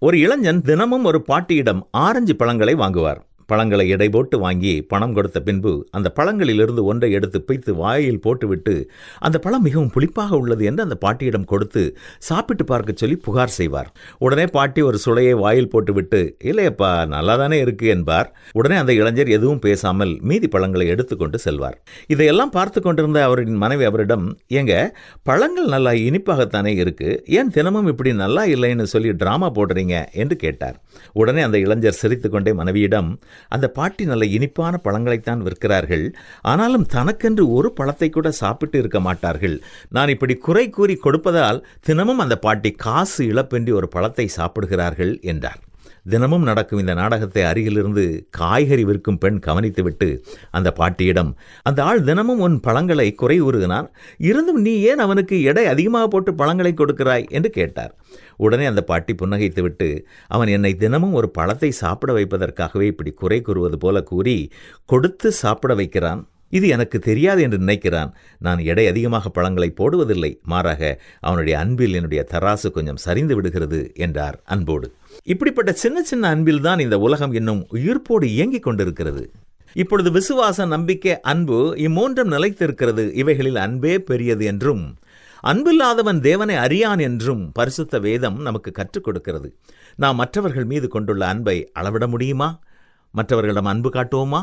ஒரு இளைஞன் தினமும் ஒரு பாட்டியிடம் ஆரஞ்சு பழங்களை வாங்குவார். பழங்களை எடை போட்டு வாங்கி பணம் கொடுத்த பின்பு அந்த பழங்களிலிருந்து ஒன்றை எடுத்து பிய்த்து வாயில் போட்டுவிட்டு அந்த பழம் மிகவும் புளிப்பாக உள்ளது என்று அந்த பாட்டியிடம் கொடுத்து சாப்பிட்டு பார்க்க சொல்லி புகார் செய்வார். உடனே பாட்டி ஒரு சுளையை வாயில் போட்டுவிட்டு, இல்லையப்பா நல்லா தானே இருக்கு என்பார். உடனே அந்த இளைஞர் எதுவும் பேசாமல் மீதி பழங்களை எடுத்துக்கொண்டு செல்வார். இதையெல்லாம் பார்த்து கொண்டிருந்த அவரின் மனைவி அவரிடம், ஏங்க பழங்கள் நல்லா இனிப்பாகத்தானே இருக்கு, ஏன் தினமும் இப்படி நல்லா இல்லைன்னு சொல்லி டிராமா போடுறீங்க என்று கேட்டார். உடனே அந்த இளைஞர் சிரித்துக்கொண்டே மனைவியிடம், அந்த பாட்டி நல்ல இனிப்பான பழங்களைத்தான் விற்கிறார்கள், ஆனாலும் தனக்கென்று ஒரு பழத்தை கூட சாப்பிட்டு இருக்க மாட்டார்கள். நான் இப்படி குறை கூறி கொடுப்பதால் தினமும் அந்த பாட்டி காசு இழப்பின்றி ஒரு பழத்தை சாப்பிடுகிறார்கள் என்றார். தினமும் நடக்கும் இந்த நாடகத்தை அருகிலிருந்து காய்கறி விற்கும் பெண் கவனித்துவிட்டு அந்த பாட்டியிடம், அந்த ஆள் தினமும் உன் பழங்களை குறை கூறுகிறான், இருந்தும் நீ ஏன் அவனுக்கு எடை அதிகமாக போட்டு பழங்களை கொடுக்கிறாய் என்று கேட்டார். உடனே அந்த பாட்டி புன்னகைத்துவிட்டு, அவன் என்னை தினமும் ஒரு பழத்தை சாப்பிட வைப்பதற்காகவே இப்படி குறை கூறுவது போல கூறி கொடுத்து சாப்பிட வைக்கிறான். இது எனக்கு தெரியாது என்று நினைக்கிறான். நான் எடை அதிகமாக பழங்களை போடுவதில்லை, மாறாக அவனுடைய அன்பில் என்னுடைய தராசு கொஞ்சம் சரிந்து விடுகிறது என்றார் அன்போடு. இப்படிப்பட்ட சின்ன சின்ன அன்பில்தான் இந்த உலகம் இன்னும் உயிர்ப்போடு இயங்கிக் கொண்டிருக்கிறது. இப்பொழுது விசுவாச, நம்பிக்கை, அன்பு இம்மூன்றும் நிலைத்திருக்கிறது. இவைகளில் அன்பே பெரியது என்றும் அன்பில்லாதவன் தேவனை அறியான் என்றும் பரிசுத்த வேதம் நமக்கு கற்றுக் கொடுக்கிறது. நாம் மற்றவர்கள் மீது கொண்டுள்ள அன்பை அளவிட முடியுமா? மற்றவர்களிடம் அன்பு காட்டுவோமா?